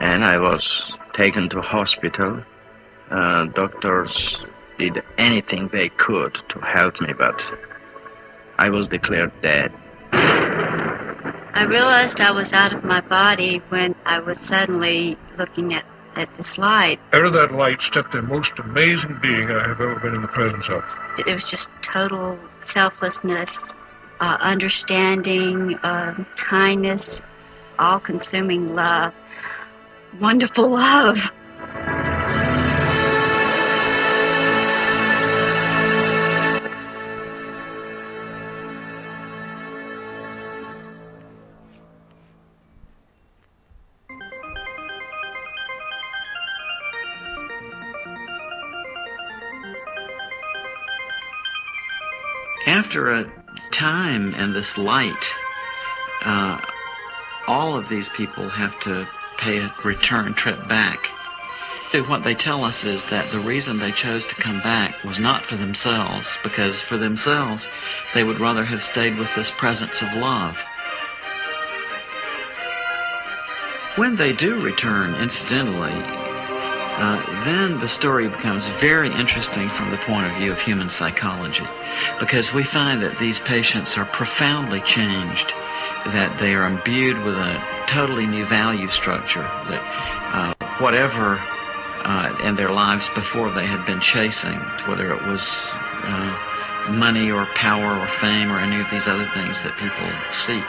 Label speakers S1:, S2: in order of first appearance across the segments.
S1: and I was taken to hospital. Doctors did anything they could to help me, but I was declared dead.
S2: I realized I was out of my body when I was suddenly looking at this light.
S3: Out of that light stepped the most amazing being I have ever been in the presence of.
S2: It was just total selflessness, understanding, kindness, all-consuming love, wonderful love.
S4: After a time in this light, all of these people have to pay a return trip back. What they tell us is that the reason they chose to come back was not for themselves, because for themselves they would rather have stayed with this presence of love. When they do return, incidentally, then the story becomes very interesting from the point of view of human psychology, because we find that these patients are profoundly changed, that they are imbued with a totally new value structure, that whatever in their lives before they had been chasing, whether it was money or power or fame or any of these other things that people seek,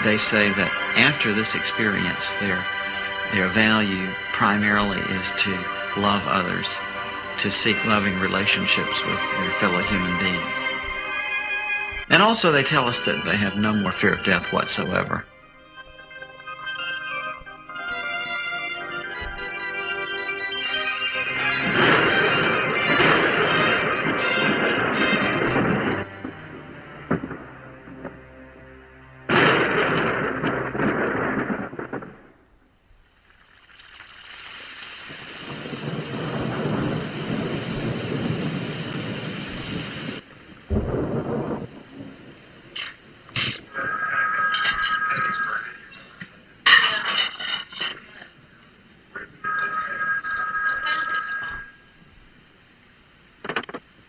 S4: they say that after this experience, their value primarily is to love others, to seek loving relationships with their fellow human beings. And also they tell us that they have no more fear of death whatsoever.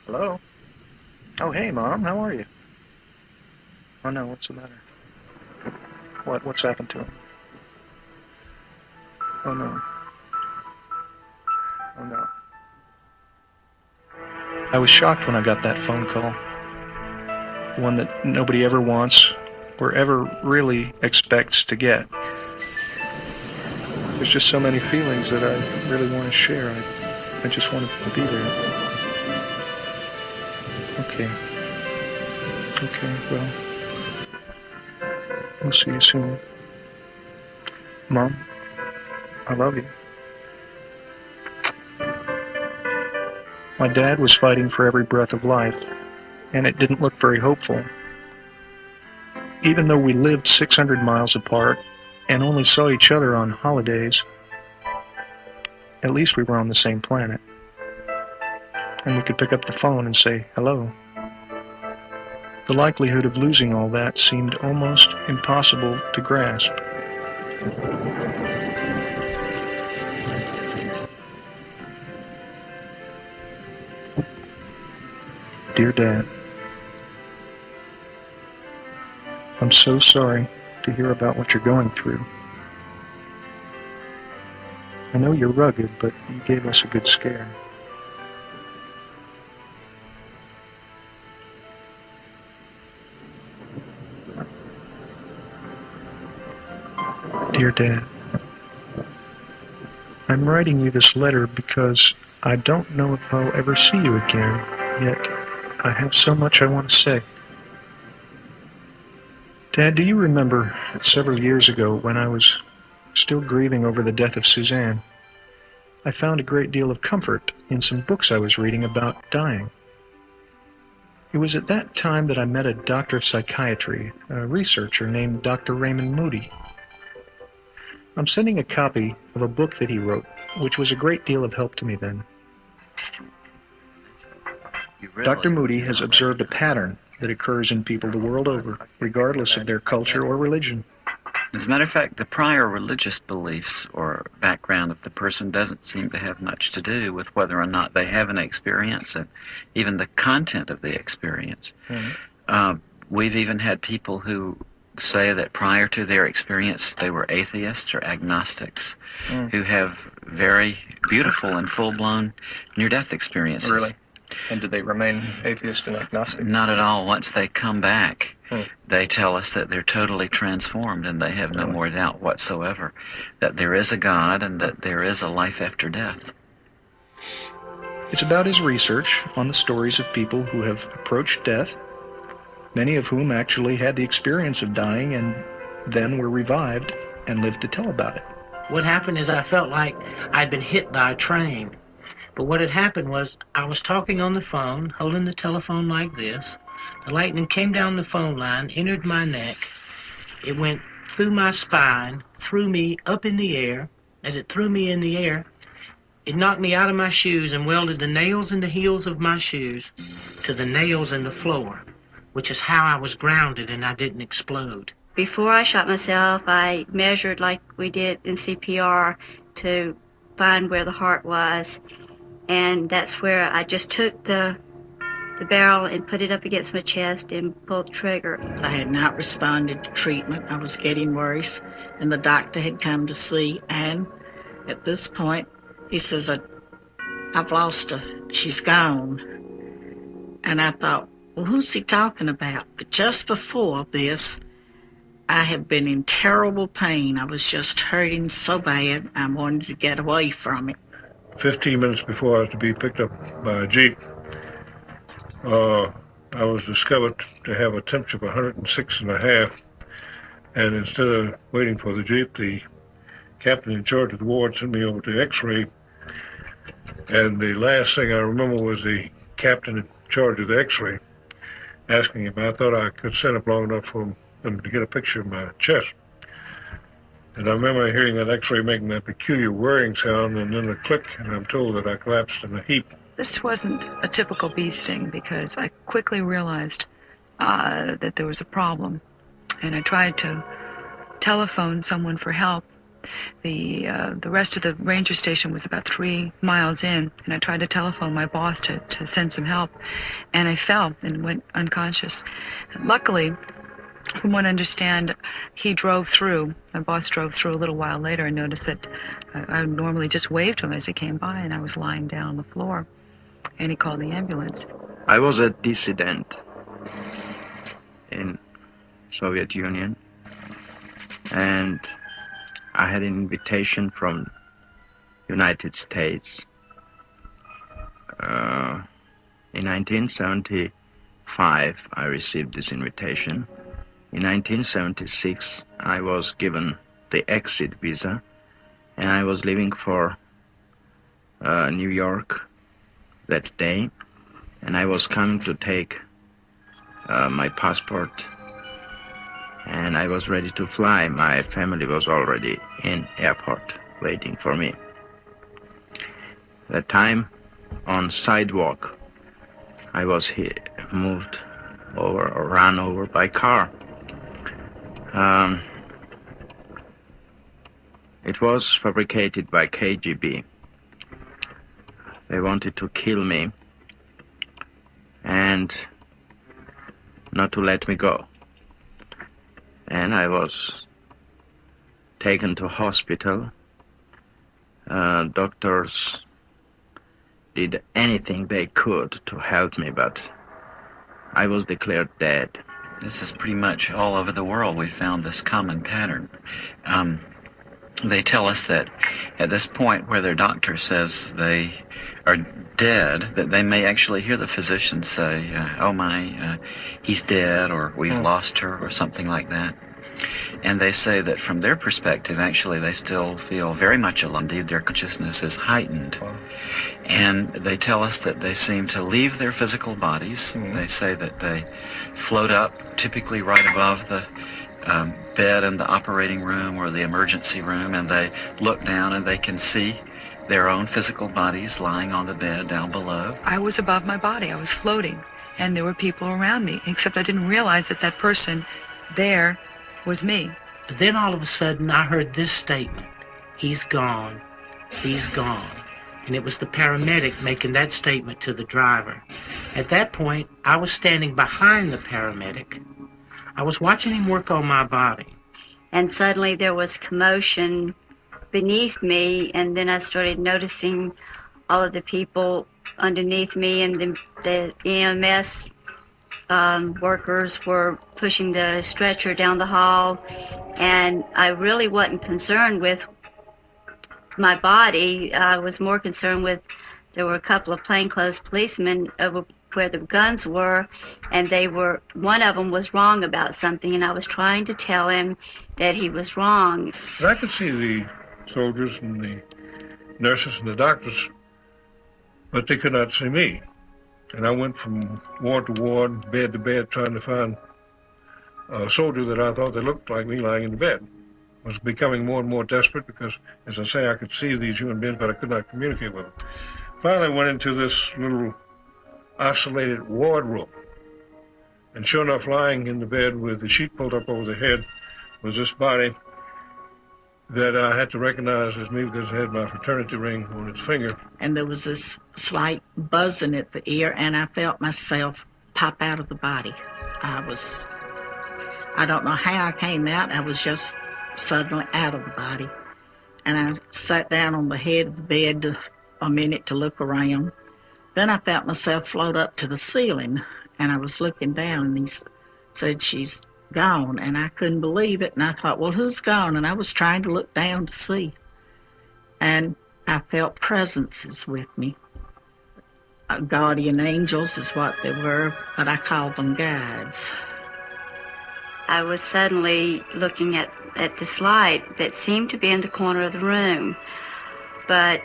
S5: Hello? Oh, hey, Mom. How are you? Oh, no. What's the matter? What's happened to him? Oh, no. Oh, no. I was shocked when I got that phone call. The one that nobody ever wants or ever really expects to get. There's just so many feelings that I really want to share. I just want to be there. Okay. Okay, well, we'll see you soon. Mom, I love you. My dad was fighting for every breath of life, and it didn't look very hopeful. Even though we lived 600 miles apart and only saw each other on holidays, at least we were on the same planet. And we could pick up the phone and say hello. The likelihood of losing all that seemed almost impossible to grasp. Dear Dad, I'm so sorry to hear about what you're going through. I know you're rugged, but you gave us a good scare. Dear Dad, I'm writing you this letter because I don't know if I'll ever see you again, yet I have so much I want to say. Dad, do you remember several years ago when I was still grieving over the death of Suzanne? I found a great deal of comfort in some books I was reading about dying. It was at that time that I met a doctor of psychiatry, a researcher named Dr. Raymond Moody. I'm sending a copy of a book that he wrote, which was a great deal of help to me then. Dr. Moody has observed a pattern that occurs in people the world over, regardless of their culture or religion.
S4: As a matter of fact, the prior religious beliefs or background of the person doesn't seem to have much to do with whether or not they have an experience and even the content of the experience. We've even had people who say that prior to their experience they were atheists or agnostics who have very beautiful and full-blown near-death experiences.
S6: Really? And did they remain atheist and agnostic?
S4: Not at all. Once they come back, they tell us that they're totally transformed and they have no more doubt whatsoever that there is a God and that there is a life after death.
S5: It's about his research on the stories of people who have approached death, many of whom actually had the experience of dying and then were revived and lived to tell about it.
S7: What happened is I felt like I'd been hit by a train. But what had happened was I was talking on the phone, holding the telephone like this. The lightning came down the phone line, entered my neck. It went through my spine, threw me up in the air. As it threw me in the air, it knocked me out of my shoes and welded the nails in the heels of my shoes to the nails in the floor, which is how I was grounded and I didn't explode.
S2: Before I shot myself, I measured like we did in CPR to find where the heart was. And that's where I just took the barrel and put it up against my chest and pulled the trigger.
S8: I had not responded to treatment. I was getting worse, and the doctor had come to see. And at this point, he says, I've lost her. She's gone. And I thought, well, who's he talking about? But just before this, I had been in terrible pain. I was just hurting so bad, I wanted to get away from it.
S3: 15 minutes before I was to be picked up by a Jeep, I was discovered to have a temperature of 106.5, and instead of waiting for the Jeep, the captain in charge of the ward sent me over to X-ray, and the last thing I remember was the captain in charge of the X-ray asking if I thought I could stand up long enough for them to get a picture of my chest. And I remember hearing that X-ray making that peculiar whirring sound and then a click, and I'm told that I collapsed in a heap.
S9: This wasn't a typical bee sting because I quickly realized that there was a problem, and I tried to telephone someone for help. The rest of the ranger station was about 3 miles in, and I tried to telephone my boss to send some help, and I fell and went unconscious. And luckily, from what I understand, he drove through. My boss drove through a little while later and noticed that I normally just waved to him as he came by, and I was lying down on the floor, and he called the ambulance.
S1: I was a dissident in Soviet Union, and I had an invitation from United States. In 1975, I received this invitation. In 1976, I was given the exit visa, and I was leaving for New York that day, and I was coming to take my passport, and I was ready to fly. My family was already in airport waiting for me. That time, on sidewalk, I was moved over or run over by car. It was fabricated by KGB. They wanted to kill me and not to let me go. And I was taken to hospital. Doctors did anything they could to help me, but I was declared dead.
S4: This is pretty much all over the world. We found this common pattern. They tell us that at this point where their doctor says they are dead, that they may actually hear the physician say, oh my, he's dead, or we've lost her, or something like that. And they say that from their perspective, actually, they still feel very much alive. Indeed, their consciousness is heightened. And they tell us that they seem to leave their physical bodies. They say that they float up, typically right above the bed in the operating room or the emergency room, and they look down and they can see their own physical bodies lying on the bed down below.
S9: I was above my body. I was floating, and there were people around me, except I didn't realize that that person there was me.
S7: But then all of a sudden I heard this statement, "He's gone, he's gone." And it was the paramedic making that statement to the driver. At that point, I was standing behind the paramedic. I was watching him work on my body.
S2: And suddenly there was commotion beneath me, and then I started noticing all of the people underneath me, and the EMS workers were pushing the stretcher down the hall, and I really wasn't concerned with my body. I was more concerned with, there were a couple of plainclothes policemen over where the guns were, and one of them was wrong about something, and I was trying to tell him that he was wrong.
S3: And I could see the soldiers and the nurses and the doctors, but they could not see me. And I went from ward to ward, bed to bed, trying to find a soldier that I thought that looked like me lying in the bed. I was becoming more and more desperate because, as I say, I could see these human beings, but I could not communicate with them. Finally, I went into this little isolated ward room. And sure enough, lying in the bed with the sheet pulled up over the head was this body that I had to recognize as me because it had my fraternity ring on its finger.
S8: And there was this slight buzzing at the ear, and I felt myself pop out of the body. I don't know how I came out. I was just suddenly out of the body. And I sat down on the head of the bed a minute to look around. Then I felt myself float up to the ceiling, and I was looking down, and he said, "She's gone." And I couldn't believe it, and I thought, well, who's gone? And I was trying to look down to see. And I felt presences with me. Guardian angels is what they were, but I called them guides.
S2: I was suddenly looking at this light that seemed to be in the corner of the room. But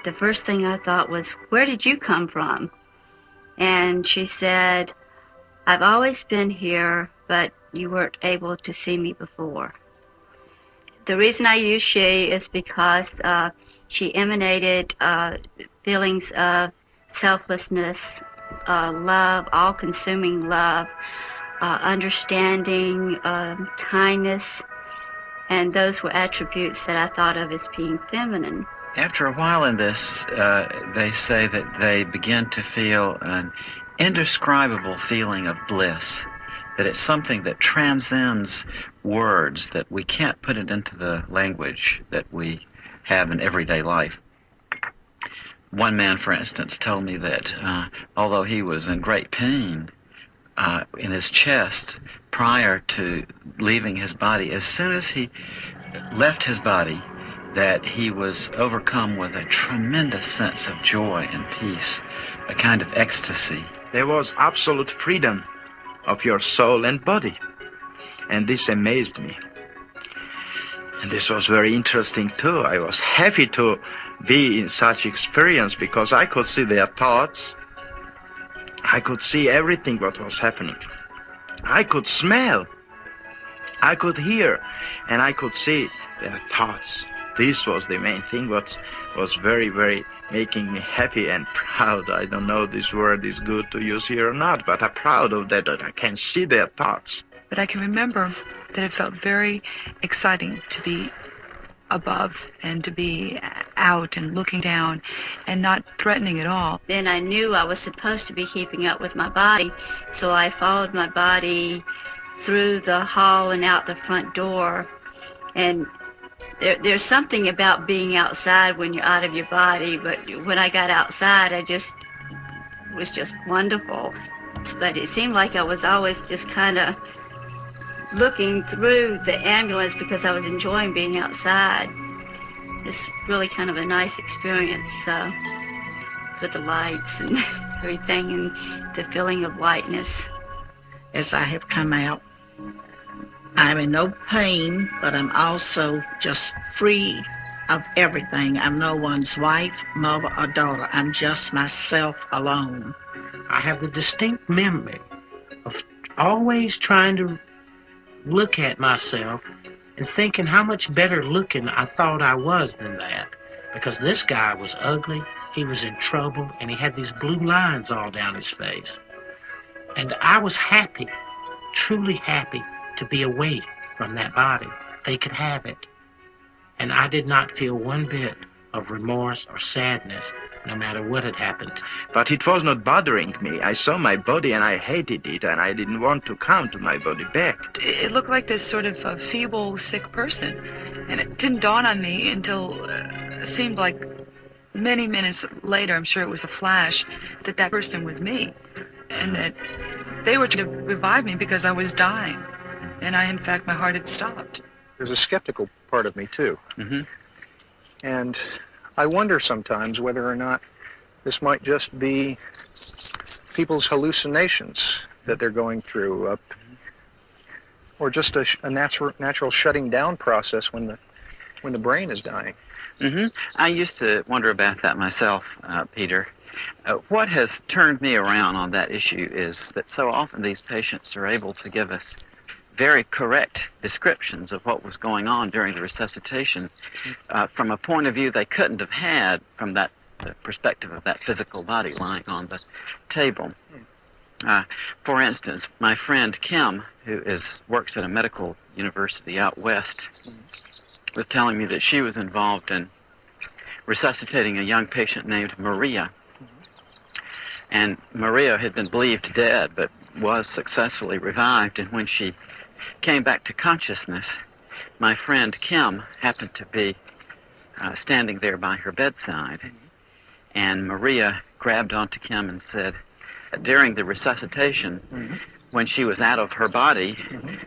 S2: the first thing I thought was, where did you come from? And she said, "I've always been here, but you weren't able to see me before." The reason I use she is because she emanated feelings of selflessness, love, all-consuming love, understanding, kindness, and those were attributes that I thought of as being feminine.
S4: After a while in this, they say that they begin to feel an indescribable feeling of bliss, that it's something that transcends words, that we can't put it into the language that we have in everyday life. One man, for instance, told me that although he was in great pain in his chest prior to leaving his body, as soon as he left his body, that he was overcome with a tremendous sense of joy and peace, a kind of ecstasy.
S1: There was absolute freedom of your soul and body, and this amazed me. And this was very interesting too. I was happy to be in such experience because I could see their thoughts. I could see everything what was happening. I could smell, I could hear, and I could see their thoughts. This was the main thing what was very, very making me happy and proud. I don't know this word is good to use here or not, but I'm proud of that I can see their thoughts.
S9: But I can remember that it felt very exciting to be above and to be out and looking down and not threatening at all.
S2: Then I knew I was supposed to be keeping up with my body, so I followed my body through the hall and out the front door. And there's something about being outside when you're out of your body, but when I got outside, it was just wonderful. But it seemed like I was always just kind of looking through the ambulance because I was enjoying being outside. It's really kind of a nice experience with the lights and everything and the feeling of lightness.
S8: As I have come out, I'm in no pain, but I'm also just free of everything. I'm no one's wife, mother, or daughter. I'm just myself alone.
S7: I have the distinct memory of always trying to look at myself and thinking how much better looking I thought I was than that. Because this guy was ugly, he was in trouble, and he had these blue lines all down his face. And I was happy, truly happy, to be away from that body. They could have it. And I did not feel one bit of remorse or sadness, no matter what had happened.
S1: But it was not bothering me. I saw my body and I hated it, and I didn't want to come to my body back.
S9: It looked like this sort of feeble, sick person. And it didn't dawn on me until it seemed like many minutes later, I'm sure it was a flash, that that person was me. And that they were trying to revive me because I was dying. And in fact, my heart had stopped.
S5: There's a skeptical part of me, too.
S1: Mm-hmm.
S5: And I wonder sometimes whether or not this might just be people's hallucinations that they're going through, or just a natural shutting down process when the brain is dying.
S4: Mm-hmm. I used to wonder about that myself, Peter. What has turned me around on that issue is that so often these patients are able to give us very correct descriptions of what was going on during the resuscitation from a point of view they couldn't have had from that perspective of that physical body lying on the table. For instance, my friend Kim, who works at a medical university out west, was telling me that she was involved in resuscitating a young patient named Maria. And Maria had been believed dead, but was successfully revived, and when she came back to consciousness, my friend Kim happened to be standing there by her bedside. And Maria grabbed onto Kim and said, during the resuscitation, when she was out of her body,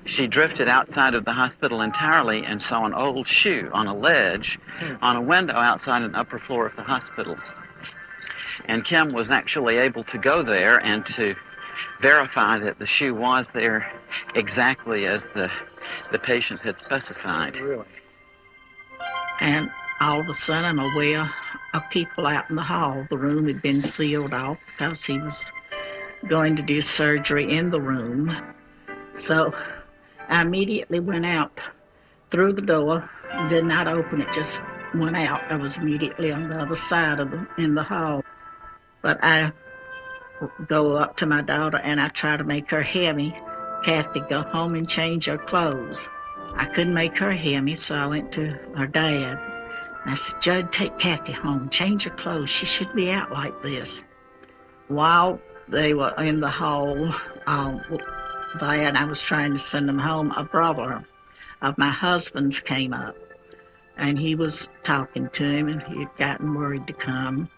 S4: she drifted outside of the hospital entirely and saw an old shoe on a ledge on a window outside an upper floor of the hospital. And Kim was actually able to go there and to verify that the shoe was there exactly as the patient had specified.
S5: Really?
S8: And all of a sudden, I'm aware of people out in the hall. The room had been sealed off because he was going to do surgery in the room. So I immediately went out through the door, did not open it, just went out. I was immediately on the other side of in the hall. But I go up to my daughter and I try to make her hear me. Kathy, go home and change your clothes. I couldn't make her hear me, so I went to her dad. And I said, Judd, take Kathy home, change her clothes. She shouldn't be out like this. While they were in the hall there, and I was trying to send them home, a brother of my husband's came up. And he was talking to him, and he had gotten worried to come.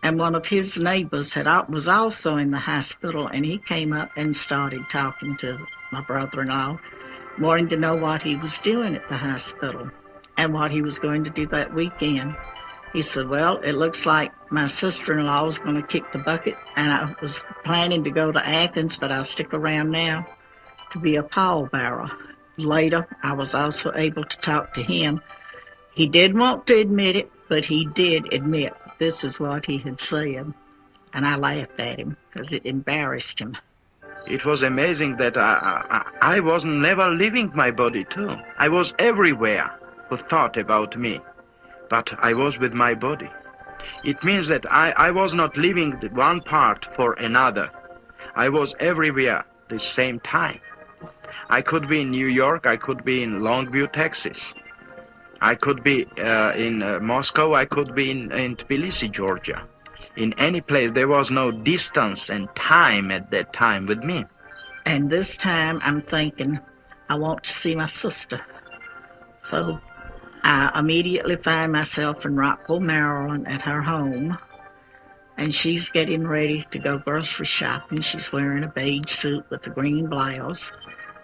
S8: And one of his neighbors was also in the hospital, and he came up and started talking to my brother-in-law, wanting to know what he was doing at the hospital and what he was going to do that weekend. He said, well, it looks like my sister-in-law is going to kick the bucket, and I was planning to go to Athens, but I'll stick around now to be a pallbearer. Later, I was also able to talk to him. He didn't want to admit it, but he did admit this is what he had said. And I laughed at him because it embarrassed him.
S1: It was amazing that I was never leaving my body too. I was everywhere who thought about me, but I was with my body. It means that I was not leaving one part for another. I was everywhere at the same time. I could be in New York, I could be in Longview, Texas. I could be in Moscow, I could be in Tbilisi, Georgia. In any place, there was no distance and time at that time with me.
S8: And this time I'm thinking, I want to see my sister. So I immediately find myself in Rockville, Maryland at her home. And she's getting ready to go grocery shopping. She's wearing a beige suit with a green blouse.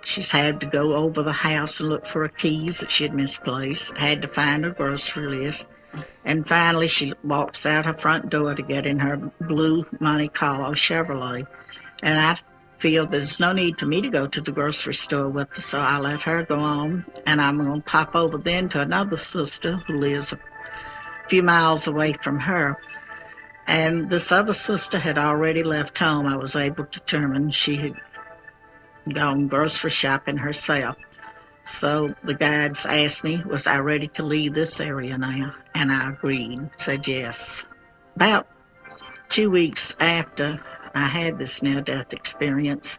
S8: She's had to go over the house and look for her keys that she had misplaced, had to find her grocery list. And finally, she walks out her front door to get in her blue Monte Carlo Chevrolet. And I feel there's no need for me to go to the grocery store with her, so I let her go on. And I'm going to pop over then to another sister who lives a few miles away from her. And this other sister had already left home. I was able to determine she had gone grocery shopping herself. So the guides asked me, was I ready to leave this area now? And I agreed, said yes. About 2 weeks after I had this near-death experience,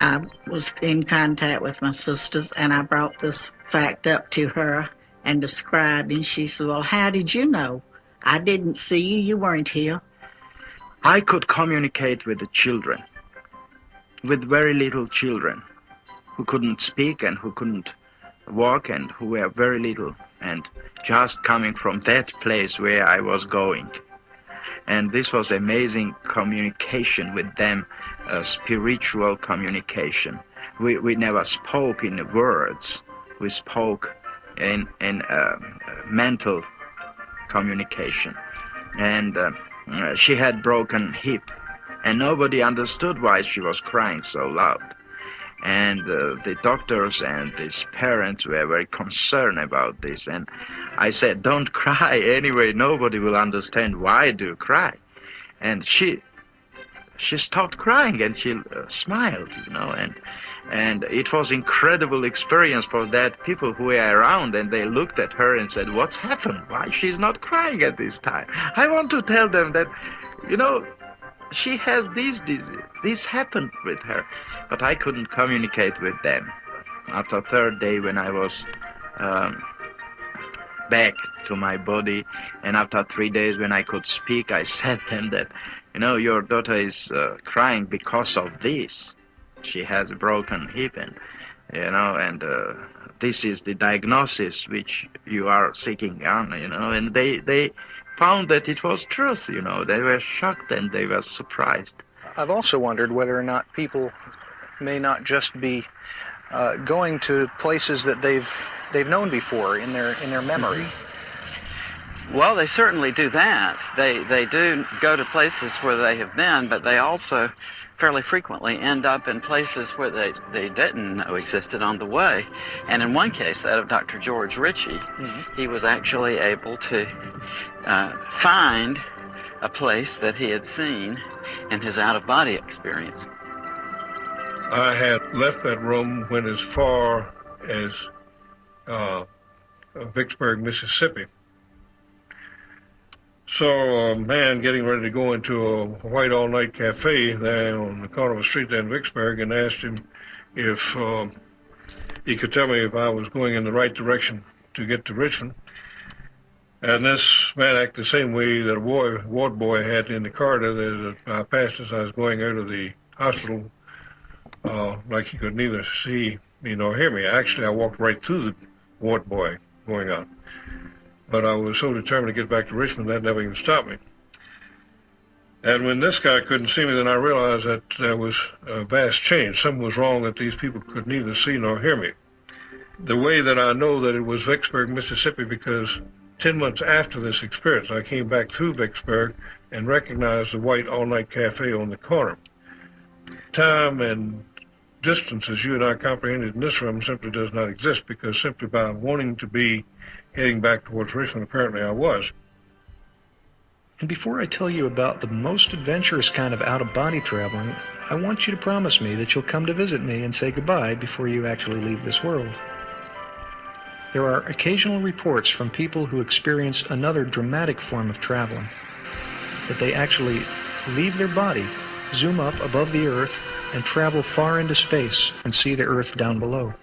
S8: I was in contact with my sisters, and I brought this fact up to her and described, and she said, well, how did you know? I didn't see you. You weren't here.
S1: I could communicate with the children, with very little children who couldn't speak and who couldn't walk and who were very little, and just coming from that place where I was going. And this was amazing communication with them, spiritual communication. We never spoke in words. We spoke in mental communication. And she had broken hip, and nobody understood why she was crying so loud. And the doctors and his parents were very concerned about this. And I said, don't cry anyway, nobody will understand why do you cry. And she stopped crying and she smiled, and it was incredible experience for that people who were around, and they looked at her and said, what's happened? Why she's not crying at this time? I want to tell them that, she has this disease. This happened with her. But I couldn't communicate with them. After the third day, when I was back to my body, and after 3 days when I could speak, I said to them that, your daughter is crying because of this. She has a broken hip, and this is the diagnosis which you are seeking on, and they found that it was truth, They were shocked and they were surprised.
S6: I've also wondered whether or not people may not just be going to places that they've known before in their memory.
S4: Well, they certainly do that. They do go to places where they have been, but they also fairly frequently end up in places where they didn't know existed on the way. And in one case, that of Dr. George Ritchie, he was actually able to find a place that he had seen in his out-of-body experience.
S3: I had left that room, went as far as Vicksburg, Mississippi. Saw a man getting ready to go into a white all-night cafe there on the corner of a street there in Vicksburg, and asked him if he could tell me if I was going in the right direction to get to Richmond. And this man acted the same way that a ward boy had in the corridor that I passed as I was going out of the hospital, like he could neither see me nor hear me. Actually, I walked right through the ward boy going out. But I was so determined to get back to Richmond that never even stopped me. And when this guy couldn't see me, then I realized that there was a vast change. Something was wrong, that these people could neither see nor hear me. The way that I know that it was Vicksburg, Mississippi, because 10 months after this experience, I came back through Vicksburg and recognized the white all-night cafe on the corner. Time and distance, as you and I comprehended in this room, simply does not exist, because simply by wanting to be heading back towards Richmond, apparently I was.
S5: And before I tell you about the most adventurous kind of out-of-body traveling, I want you to promise me that you'll come to visit me and say goodbye before you actually leave this world. There are occasional reports from people who experience another dramatic form of traveling, that they actually leave their body, zoom up above the Earth, and travel far into space and see the Earth down below.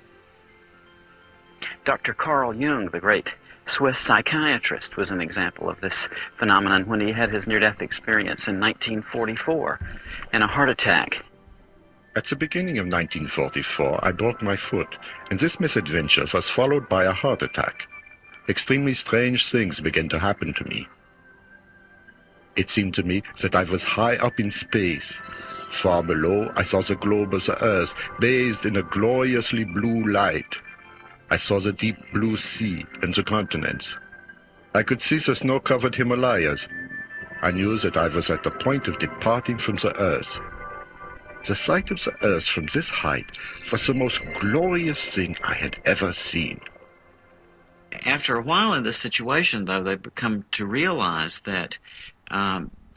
S4: Dr. Carl Jung, the great Swiss psychiatrist, was an example of this phenomenon when he had his near-death experience in 1944 in a heart attack.
S10: At the beginning of 1944, I broke my foot, and this misadventure was followed by a heart attack. Extremely strange things began to happen to me. It seemed to me that I was high up in space. Far below, I saw the globe of the Earth bathed in a gloriously blue light. I saw the deep blue sea and the continents. I could see the snow-covered Himalayas. I knew that I was at the point of departing from the Earth. The sight of the Earth from this height was the most glorious thing I had ever seen.
S4: After a while in this situation, though, they become to realize that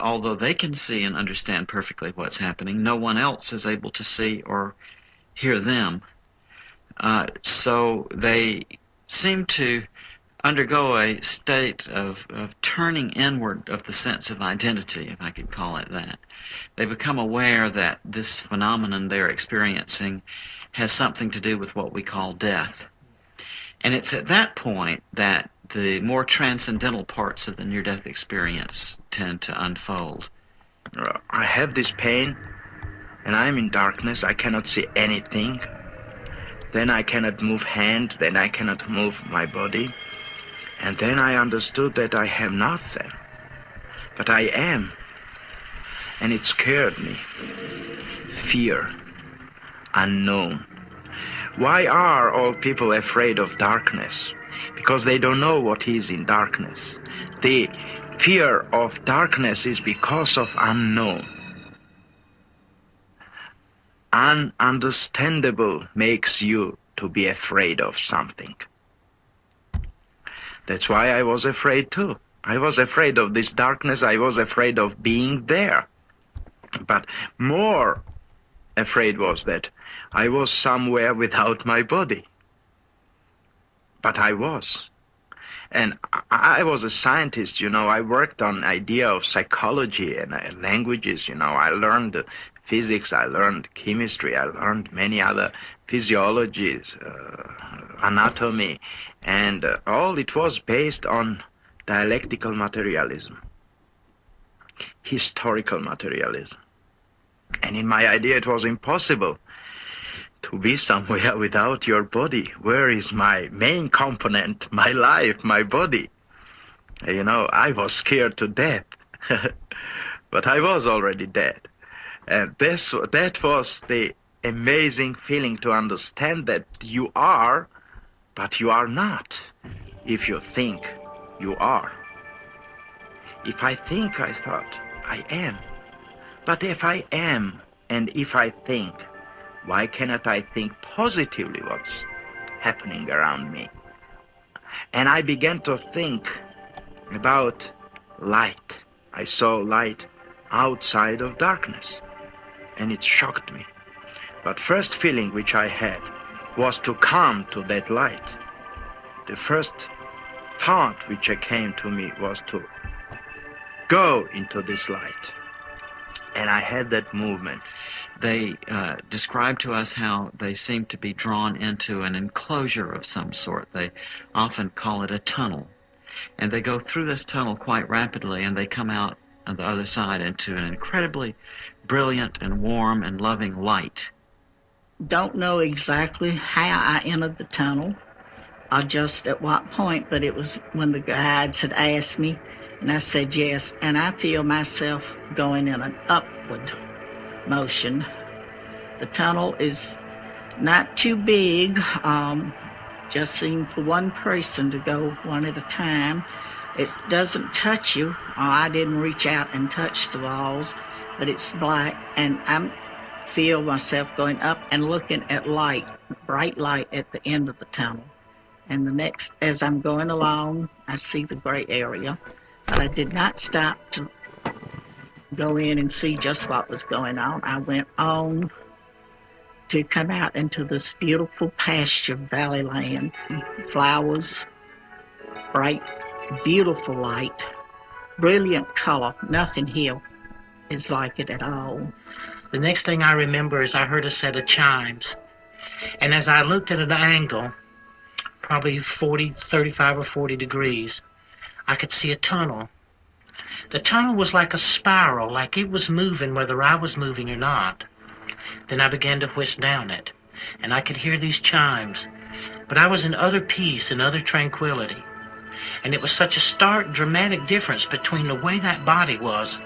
S4: although they can see and understand perfectly what's happening, no one else is able to see or hear them. So they seem to undergo a state of turning inward of the sense of identity, if I could call it that. They become aware that this phenomenon they're experiencing has something to do with what we call death. And it's at that point that the more transcendental parts of the near-death experience tend to unfold.
S1: I have this pain, and I'm in darkness. I cannot see anything. Then I cannot move hand, then I cannot move my body. And then I understood that I am not them, but I am. And it scared me. Fear. Unknown. Why are all people afraid of darkness? Because they don't know what is in darkness. The fear of darkness is because of unknown. Ununderstandable makes you to be afraid of something. That's why I was afraid too. I was afraid of this darkness. I was afraid of being there. But more afraid was that I was somewhere without my body. But I was. And I was a scientist, you know. I worked on idea of psychology and languages, you know. I learned physics, I learned chemistry, I learned many other physiologies, anatomy, and all it was based on dialectical materialism, historical materialism. And in my idea it was impossible to be somewhere without your body. Where is my main component, my life, my body? You know, I was scared to death, but I was already dead. And that was the amazing feeling, to understand that you are, but you are not, if you think you are. If I think, I thought, I am. But if I am, and if I think, why cannot I think positively what's happening around me? And I began to think about light. I saw light outside of darkness, and it shocked me. But first feeling which I had was to come to that light. The first thought which came to me was to go into this light. And I had that movement.
S4: They describe to us how they seem to be drawn into an enclosure of some sort. They often call it a tunnel. And they go through this tunnel quite rapidly, and they come out on the other side into an incredibly brilliant and warm and loving light.
S8: Don't know exactly how I entered the tunnel or just at what point, but it was when the guides had asked me, and I said yes, and I feel myself going in an upward motion. The tunnel is not too big, just seemed for one person to go one at a time. It doesn't touch you, or I didn't reach out and touch the walls, but it's black, and I feel myself going up and looking at light, bright light at the end of the tunnel. And the next, as I'm going along, I see the gray area, but I did not stop to go in and see just what was going on. I went on to come out into this beautiful pasture valley land, flowers, bright, beautiful light, brilliant color. Nothing here is like it at all.
S7: The next thing I remember is I heard a set of chimes. And as I looked at an angle, probably 35 or 40 degrees, I could see a tunnel. The tunnel was like a spiral, like it was moving whether I was moving or not. Then I began to whisk down it, and I could hear these chimes. But I was in utter peace and utter tranquility. And it was such a stark, dramatic difference between the way that body was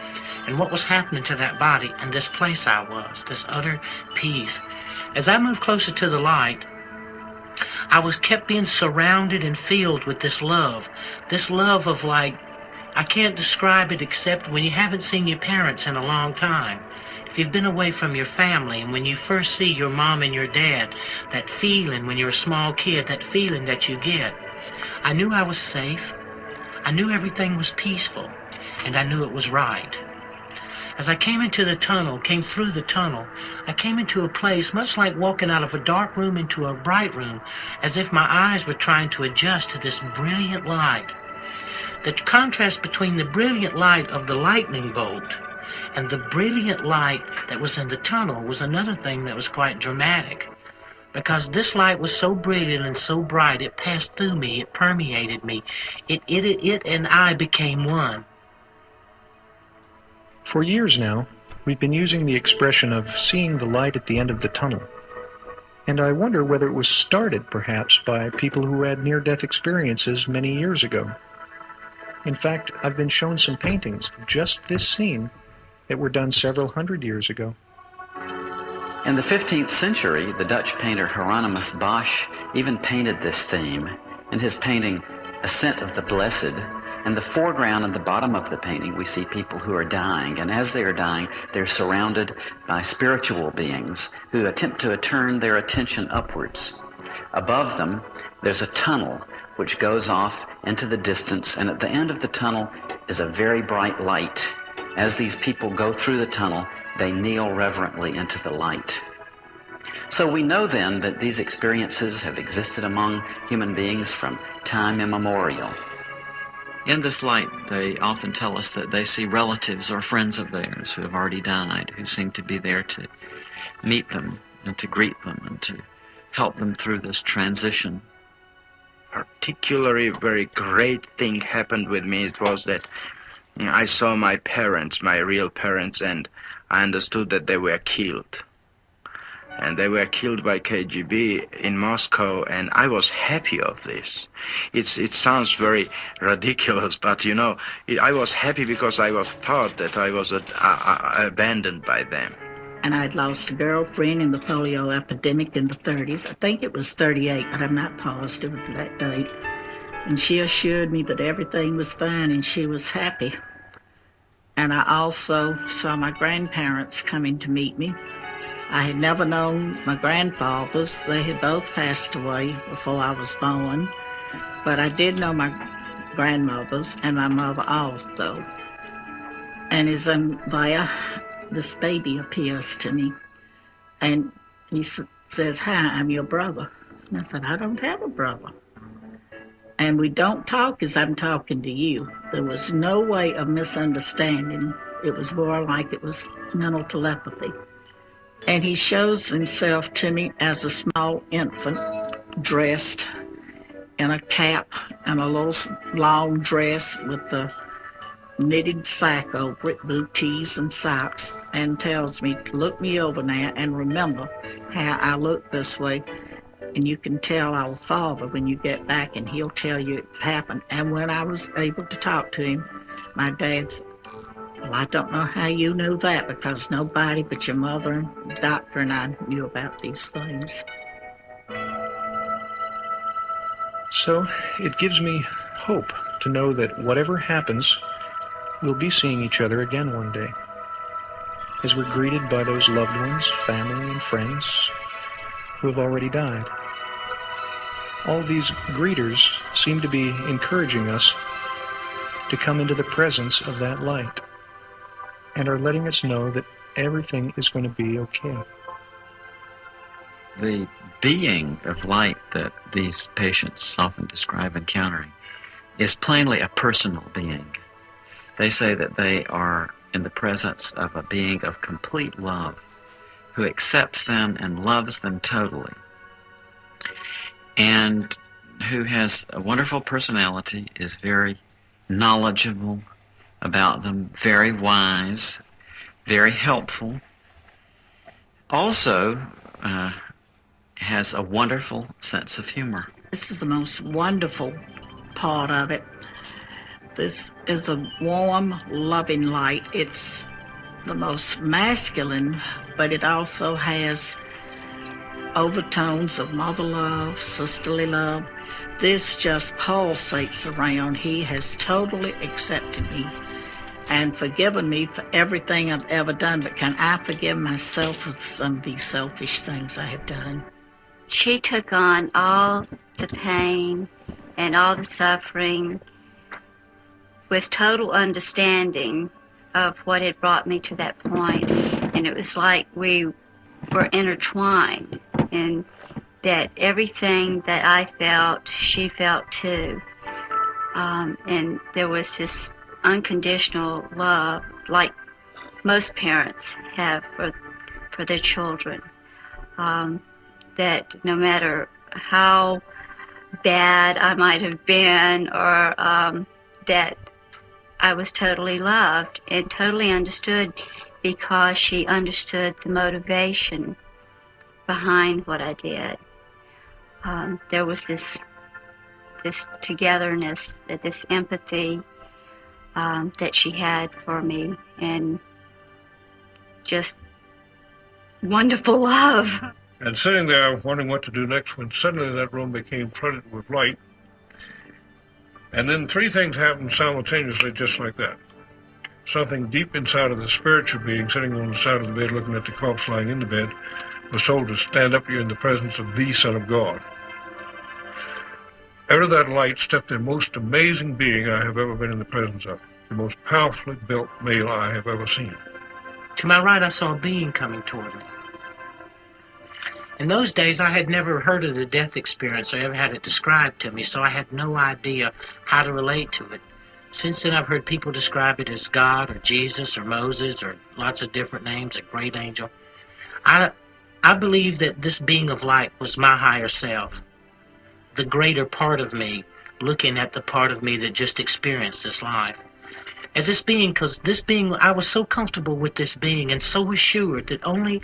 S7: and what was happening to that body and this place I was, this utter peace. As I moved closer to the light, I was kept being surrounded and filled with this love of like, I can't describe it except when you haven't seen your parents in a long time. If you've been away from your family, and when you first see your mom and your dad, that feeling when you're a small kid, that feeling that you get. I knew I was safe, I knew everything was peaceful, and I knew it was right. As I came into the tunnel, came through the tunnel, I came into a place much like walking out of a dark room into a bright room, as if my eyes were trying to adjust to this brilliant light. The contrast between the brilliant light of the lightning bolt and the brilliant light that was in the tunnel was another thing that was quite dramatic. Because this light was so brilliant and so bright, it passed through me, it permeated me. It and I became one.
S5: For years now, we've been using the expression of seeing the light at the end of the tunnel. And I wonder whether it was started, perhaps, by people who had near-death experiences many years ago. In fact, I've been shown some paintings of just this scene that were done several hundred years ago.
S4: In the 15th century, the Dutch painter Hieronymus Bosch even painted this theme in his painting Ascent of the Blessed. In the foreground and the bottom of the painting, we see people who are dying, and as they are dying, they're surrounded by spiritual beings who attempt to turn their attention upwards. Above them, there's a tunnel which goes off into the distance, and at the end of the tunnel is a very bright light. As these people go through the tunnel, they kneel reverently into the light. So we know then that these experiences have existed among human beings from time immemorial. In this light, they often tell us that they see relatives or friends of theirs who have already died, who seem to be there to meet them and to greet them and to help them through this transition.
S1: Particularly very great thing happened with me. It was that I saw my parents, my real parents, and I understood that they were killed. And they were killed by KGB in Moscow, and I was happy of this. It sounds very ridiculous, but you know, I was happy because I was thought that I was abandoned by them.
S8: And I'd lost a girlfriend in the polio epidemic in the 30s. I think it was 38, but I'm not positive of that date. And she assured me that everything was fine and she was happy. And I also saw my grandparents coming to meet me. I had never known my grandfathers. They had both passed away before I was born. But I did know my grandmothers and my mother also. And as I'm there, this baby appears to me. And he says, "Hi, I'm your brother." And I said, "I don't have a brother." And we don't talk as I'm talking to you. There was no way of misunderstanding. It was more like it was mental telepathy. And he shows himself to me as a small infant, dressed in a cap and a little long dress with the knitted sack over it, booties and socks, and tells me to look me over now and remember how I look this way. And you can tell our Father when you get back, and he'll tell you it happened. And when I was able to talk to him, my dad said, "Well, I don't know how you knew that, because nobody but your mother and the doctor and I knew about these things."
S5: So it gives me hope to know that whatever happens, we'll be seeing each other again one day, as we're greeted by those loved ones, family and friends who have already died. All these greeters seem to be encouraging us to come into the presence of that light, and are letting us know that everything is going to be okay.
S4: The being of light that these patients often describe encountering is plainly a personal being. They say that they are in the presence of a being of complete love, who accepts them and loves them totally, and who has a wonderful personality, is very knowledgeable about them, very wise, very helpful, also has a wonderful sense of humor.
S8: This is the most wonderful part of it. This is a warm, loving light. It's the most masculine, but it also has overtones of mother love, sisterly love. This just pulsates around. He has totally accepted me and forgiven me for everything I've ever done. But can I forgive myself for some of these selfish things I have done?
S2: She took on all the pain and all the suffering with total understanding of what had brought me to that point, and it was like we were intertwined, and that everything that I felt, she felt too. And there was this unconditional love, like most parents have for their children, that no matter how bad I might have been, or that I was totally loved and totally understood, because she understood the motivation behind what I did. There was this togetherness, this empathy that she had for me, and just wonderful love.
S3: And sitting there wondering what to do next, when suddenly that room became flooded with light. And then three things happened simultaneously, just like that. Something deep inside of the spiritual being sitting on the side of the bed looking at the corpse lying in the bed was told to stand up. You're in the presence of the Son of God. Out of that light stepped the most amazing being I have ever been in the presence of, the most powerfully built male I have ever seen.
S7: To my right, I saw a being coming toward me. In those days, I had never heard of the death experience or ever had it described to me, so I had no idea how to relate to it. Since then, I've heard people describe it as God or Jesus or Moses or lots of different names, a great angel. I believe that this being of light was my higher self, the greater part of me, looking at the part of me that just experienced this life. As this being, because this being, I was so comfortable with this being and so assured that only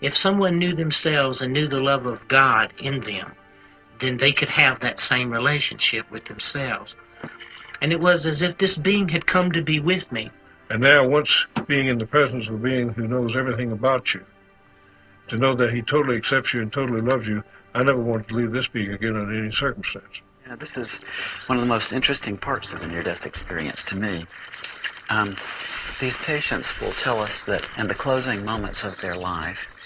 S7: if someone knew themselves and knew the love of God in them, then they could have that same relationship with themselves. And it was as if this being had come to be with me.
S3: And now, once being in the presence of a being who knows everything about you, to know that he totally accepts you and totally loves you, I never wanted to leave this being again under any circumstance.
S4: Yeah, this is one of the most interesting parts of the near-death experience to me. These patients will tell us that in the closing moments of their life,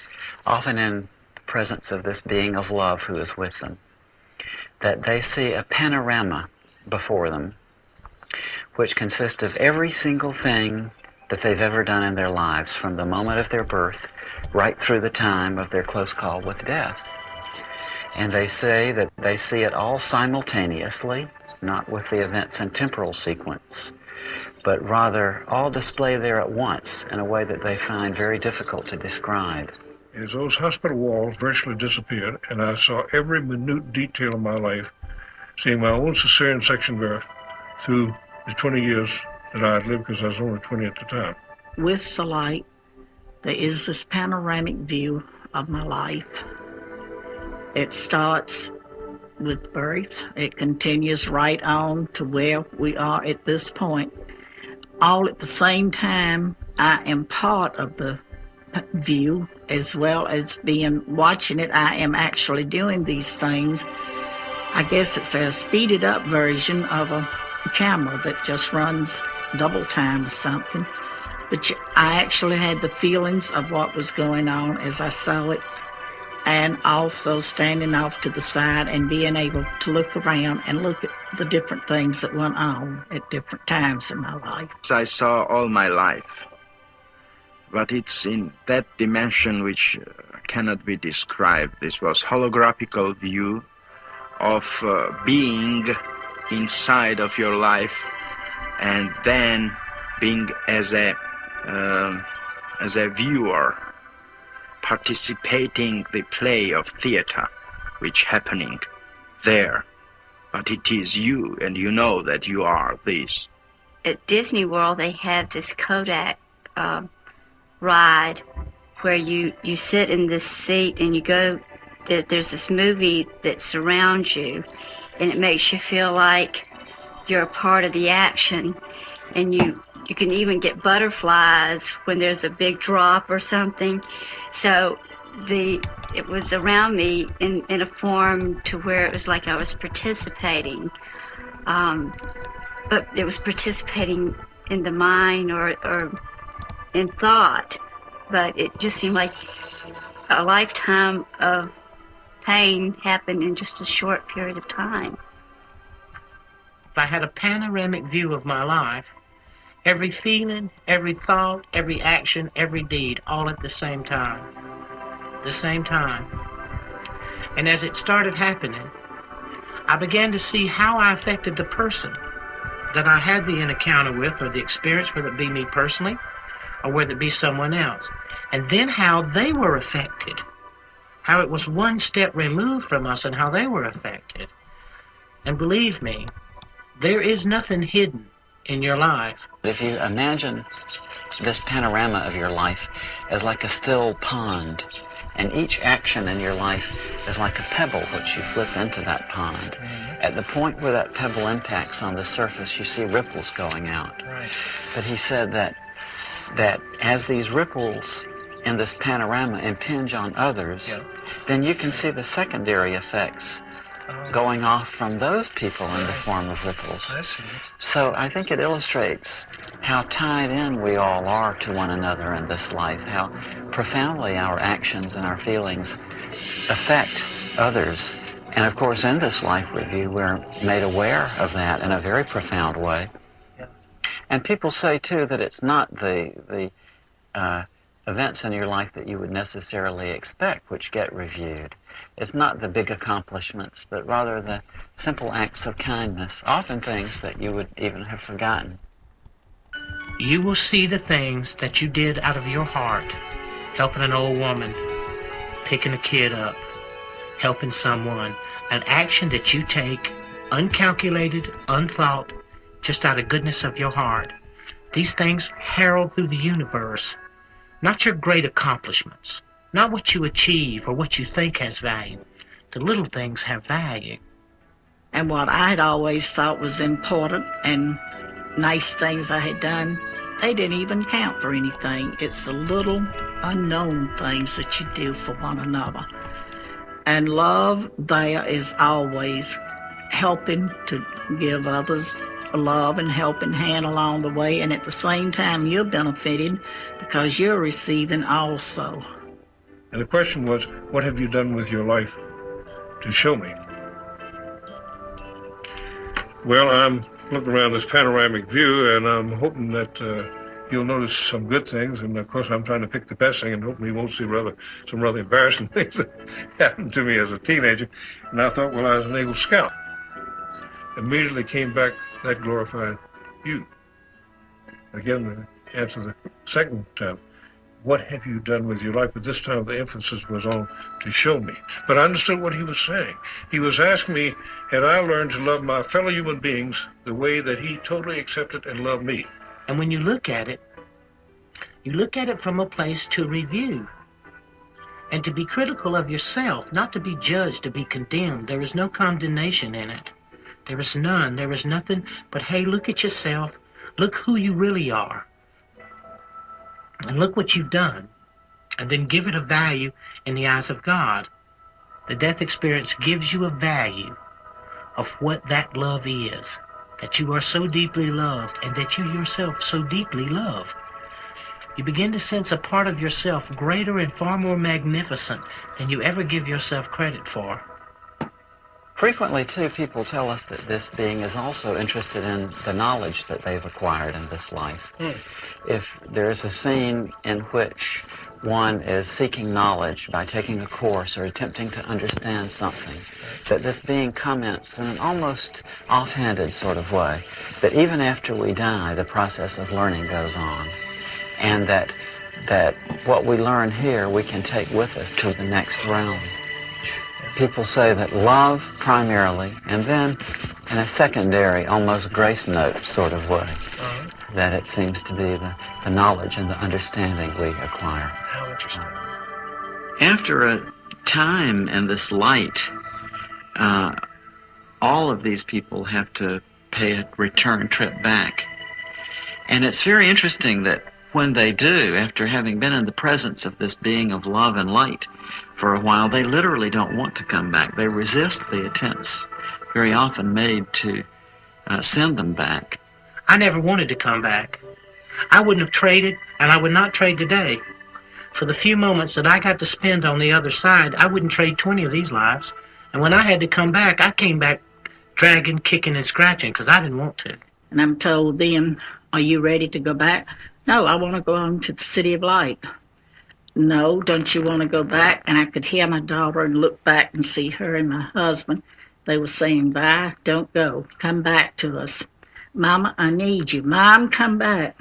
S4: often in the presence of this being of love who is with them, that they see a panorama before them which consists of every single thing that they've ever done in their lives, from the moment of their birth right through the time of their close call with death. And they say that they see it all simultaneously, not with the events in temporal sequence, but rather all displayed there at once in a way that they find very difficult to describe.
S3: As those hospital walls virtually disappeared, and I saw every minute detail of my life, seeing my own cesarean section birth through the 20 years that I had lived, because I was only 20 at the time.
S8: With the light, there is this panoramic view of my life. It starts with birth. It continues right on to where we are at this point. All at the same time, I am part of the view, as well as watching it. I am actually doing these things. I guess it's a speeded up version of a camera that just runs double time or something. But I actually had the feelings of what was going on as I saw it, and also standing off to the side and being able to look around and look at the different things that went on at different times in my life.
S1: I saw all my life, but it's in that dimension which cannot be described. This was holographical view of being inside of your life, and then being as a viewer, participating the play of theater which happening there. But it is you, and you know that you are this.
S2: At Disney World, they have this Kodak ride where you sit in this seat and you go, there's this movie that surrounds you, and it makes you feel like you're a part of the action, and you can even get butterflies when there's a big drop or something. So it was around me in a form to where it was like I was participating, but it was participating in the mind or in thought, but it just seemed like a lifetime of pain happened in just a short period of time.
S7: If I had a panoramic view of my life, every feeling, every thought, every action, every deed, all at the same time. The same time. And as it started happening, I began to see how I affected the person that I had the encounter with, or the experience, whether it be me personally or whether it be someone else. And then how they were affected. How it was one step removed from us and how they were affected. And believe me, there is nothing hidden in your life.
S4: If you imagine this panorama of your life as like a still pond, and each action in your life is like a pebble which you flip into that pond. At the point where that pebble impacts on the surface, you see ripples going out. But he said that as these ripples in this panorama impinge on others, then you can see the secondary effects going off from those people in the form of ripples. So I think it illustrates how tied in we all are to one another in this life, how profoundly our actions and our feelings affect others. And of course, in this life review, we're made aware of that in a very profound way. And people say, too, that it's not the events in your life that you would necessarily expect which get reviewed. It's not the big accomplishments, but rather the simple acts of kindness, often things that you would even have forgotten.
S7: You will see the things that you did out of your heart, helping an old woman, picking a kid up, helping someone, an action that you take, uncalculated, unthought, just out of goodness of your heart. These things herald through the universe, not your great accomplishments, not what you achieve or what you think has value. The little things have value.
S8: And what I had always thought was important and nice things I had done, they didn't even count for anything. It's the little unknown things that you do for one another. And love there is always helping to give others a love and helping hand along the way, and at the same time you're benefiting because you're receiving also.
S3: And the question was, what have you done with your life to show me? Well, I'm looking around this panoramic view, and I'm hoping that you'll notice some good things. And of course, I'm trying to pick the best thing, and hoping you won't see some rather embarrassing things that happened to me as a teenager. And I thought, well, I was an Eagle Scout. Immediately came back that glorified you. Again, the answer the second time. What have you done with your life? But this time the emphasis was on to show me. But I understood what he was saying. He was asking me, had I learned to love my fellow human beings the way that he totally accepted and loved me?
S7: And when you look at it from a place to review and to be critical of yourself, not to be judged, to be condemned. There is no condemnation in it. There is none. There is nothing but, hey, look at yourself. Look who you really are. And look what you've done. And then give it a value in the eyes of God. The death experience gives you a value of what that love is. That you are so deeply loved and that you yourself so deeply love. You begin to sense a part of yourself greater and far more magnificent than you ever give yourself credit for.
S4: Frequently, too, people tell us that this being is also interested in the knowledge that they've acquired in this life. If there's a scene in which one is seeking knowledge by taking a course or attempting to understand something, that this being comments in an almost offhanded sort of way, that even after we die, the process of learning goes on, and that what we learn here we can take with us to the next realm. People say that love primarily, and then in a secondary, almost grace note sort of way, that it seems to be the knowledge and the understanding we acquire.
S5: How interesting.
S4: After a time in this light, all of these people have to pay a return trip back. And it's very interesting that when they do, after having been in the presence of this being of love and light for a while, they literally don't want to come back. They resist the attempts very often made to send them back.
S7: I never wanted to come back. I wouldn't have traded, and I would not trade today. For the few moments that I got to spend on the other side, I wouldn't trade 20 of these lives. And when I had to come back, I came back dragging, kicking, and scratching because I didn't want to.
S8: And I'm told then, are you ready to go back? No, I want to go on to the City of Light. No, don't you want to go back? And I could hear my daughter and look back and see her and my husband. They were saying, bye, don't go, come back to us. Mama, I need you. Mom, come back.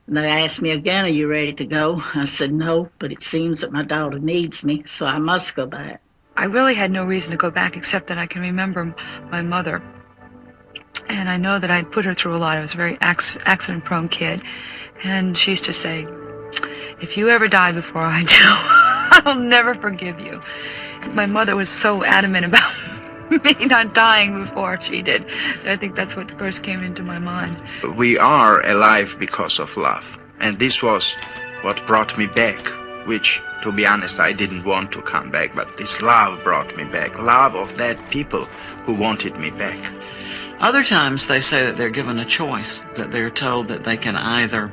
S8: And they asked me again, are you ready to go? I said, no, but it seems that my daughter needs me, so I must go back.
S9: I really had no reason to go back except that I can remember my mother. And I know that I'd put her through a lot. I was a very accident-prone kid. And she used to say, if you ever die before I do, I'll never forgive you. My mother was so adamant about me not dying before she did. I think that's what first came into my mind.
S1: We are alive because of love. And this was what brought me back, which, to be honest, I didn't want to come back, but this love brought me back. Love of that people who wanted me back.
S4: Other times they say that they're given a choice, that they're told that they can either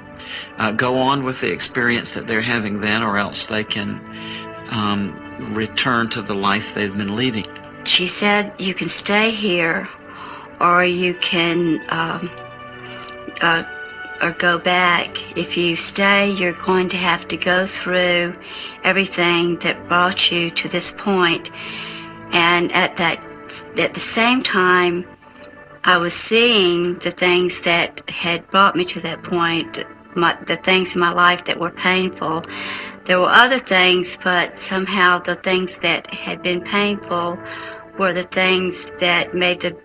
S4: go on with the experience that they're having then, or else they can return to the life they've been leading.
S2: She said, you can stay here, or you can or go back. If you stay, you're going to have to go through everything that brought you to this point. And at the same time, I was seeing the things that had brought me to that point, the things in my life that were painful. There were other things, but somehow the things that had been painful were the things that made the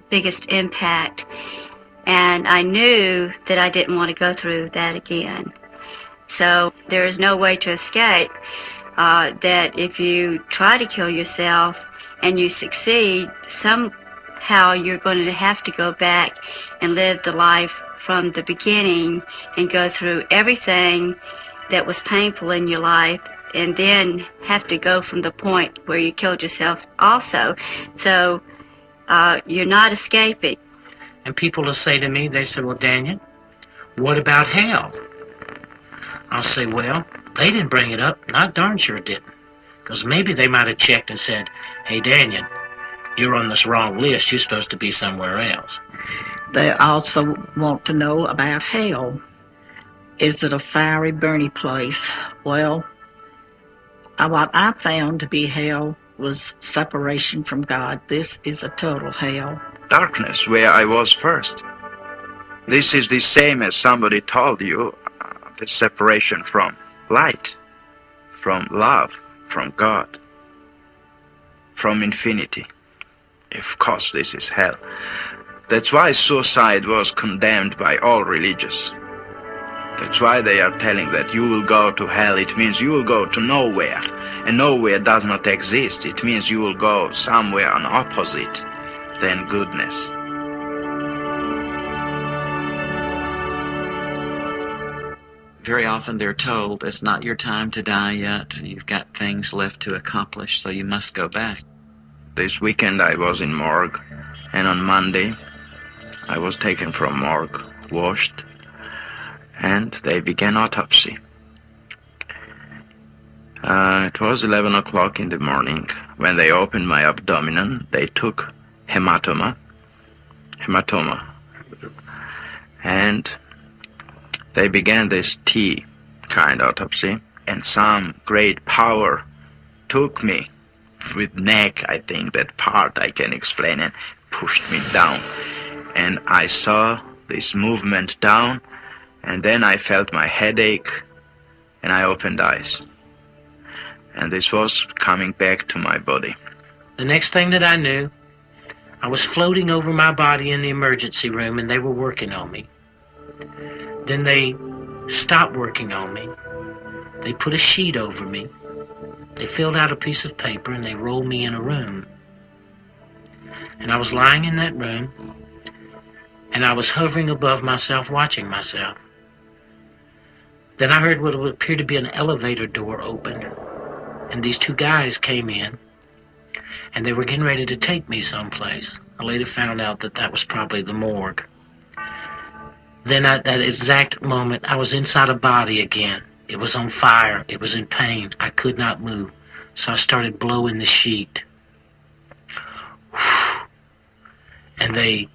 S2: biggest impact. And I knew that I didn't want to go through that again. So there is no way to escape that if you try to kill yourself and you succeed, somehow you're going to have to go back and live the life from the beginning and go through everything that was painful in your life, and then have to go from the point where you killed yourself also. So you're not escaping.
S7: And people will say to me, they say, well, Daniel, what about hell? I'll say, well, they didn't bring it up. And I darn sure didn't. Because maybe they might have checked and said, hey, Daniel, you're on this wrong list. You're supposed to be somewhere else.
S8: They also want to know about hell. Is it a fiery, burning place? Well, what I found to be hell was separation from God. This is a total hell.
S1: Darkness, where I was first. This is the same as somebody told you, the separation from light, from love, from God, from infinity. Of course, this is hell. That's why suicide was condemned by all religions. That's why they are telling that you will go to hell. It means you will go to nowhere. And nowhere does not exist. It means you will go somewhere on opposite than goodness.
S4: Very often they're told it's not your time to die yet. You've got things left to accomplish, so you must go back.
S1: This weekend I was in morgue, and on Monday I was taken from morgue, washed, and they began autopsy. It was 11 o'clock in the morning. When they opened my abdomen, they took hematoma, and they began this T kind autopsy, and some great power took me with neck, I think that part I can explain, and pushed me down. And I saw this movement down, and then I felt my headache, and I opened eyes. And this was coming back to my body.
S7: The next thing that I knew, I was floating over my body in the emergency room, and they were working on me. Then they stopped working on me. They put a sheet over me. They filled out a piece of paper, and they rolled me in a room. And I was lying in that room, and I was hovering above myself, watching myself. Then I heard what would appear to be an elevator door open, and these two guys came in, and they were getting ready to take me someplace. I later found out that that was probably the morgue. Then at that exact moment, I was inside a body again. It was on fire. It was in pain. I could not move. So I started blowing the sheet. And they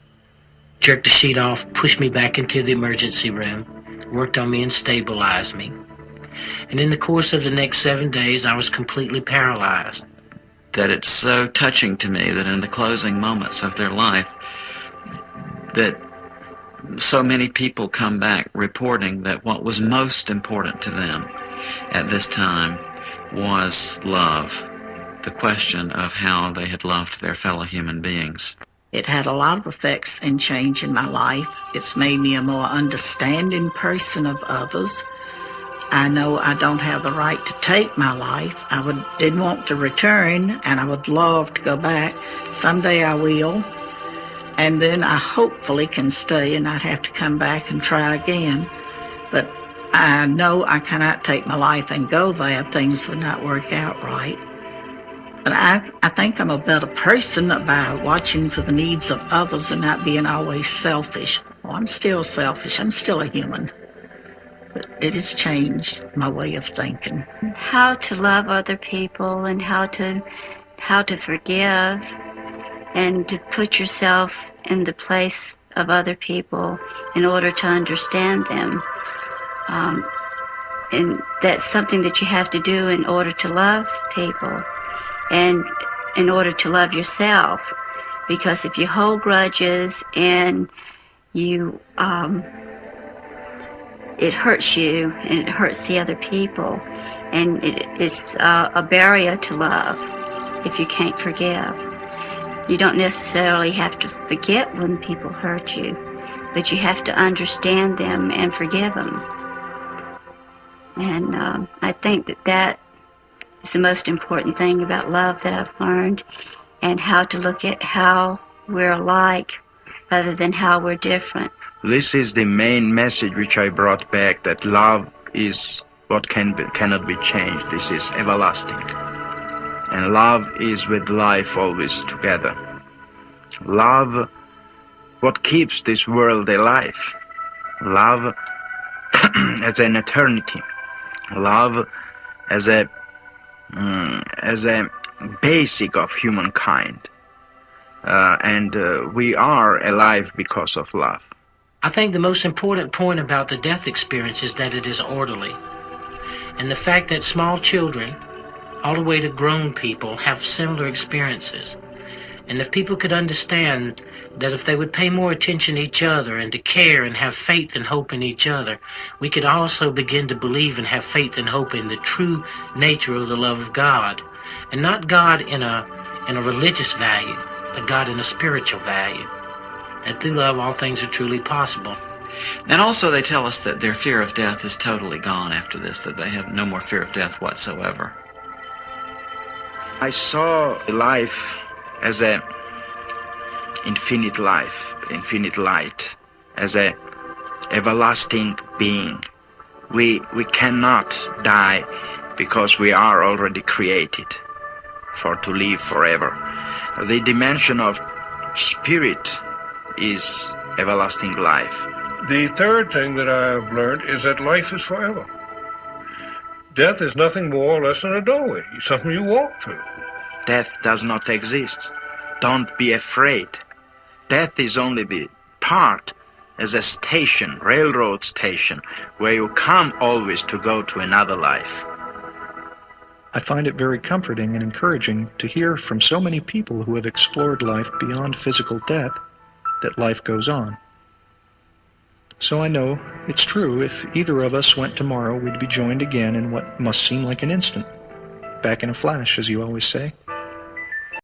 S7: jerked the sheet off, pushed me back into the emergency room, worked on me and stabilized me. And in the course of the next 7 days, I was completely paralyzed.
S4: That it's so touching to me that in the closing moments of their life, that so many people come back reporting that what was most important to them at this time was love, the question of how they had loved their fellow human beings.
S8: It had a lot of effects and change in my life. It's made me a more understanding person of others. I know I don't have the right to take my life. Didn't want to return, and I would love to go back. Someday I will, and then I hopefully can stay and not have to come back and try again. But I know I cannot take my life and go there. Things would not work out right. But I think I'm a better person by watching for the needs of others and not being always selfish. Well, I'm still selfish. I'm still a human. But it has changed my way of thinking.
S2: How to love other people and how to forgive and to put yourself in the place of other people in order to understand them. And that's something that you have to do in order to love people and in order to love yourself. Because if you hold grudges and you it hurts you and it hurts the other people, and it's a barrier to love if you can't forgive. You don't necessarily have to forget when people hurt you, but you have to understand them and forgive them. And I think that is the most important thing about love that I've learned, and how to look at how we're alike rather than how we're different.
S1: This is the main message which I brought back, that love is what cannot be changed. This is everlasting. And love is with life always together. Love, what keeps this world alive. Love as an eternity. Love as a basic of humankind. And we are alive because of love.
S7: I think the most important point about the death experience is that it is orderly. And the fact that small children, all the way to grown people, have similar experiences. And if people could understand that if they would pay more attention to each other and to care and have faith and hope in each other, we could also begin to believe and have faith and hope in the true nature of the love of God. And not God in a religious value, but God in a spiritual value. That through love all things are truly possible.
S4: And also they tell us that their fear of death is totally gone after this, that they have no more fear of death whatsoever.
S1: I saw life as a infinite life, infinite light, as a everlasting being. We cannot die because we are already created to live forever. The dimension of spirit is everlasting life.
S3: The third thing that I've learned is that life is forever. Death is nothing more or less than a doorway. It's something you walk through.
S1: Death does not exist. Don't be afraid. Death is only the part as a station, railroad station, where you come always to go to another life.
S5: I find it very comforting and encouraging to hear from so many people who have explored life beyond physical death that life goes on. So I know it's true, if either of us went tomorrow, we'd be joined again in what must seem like an instant. Back in a flash, as you always say.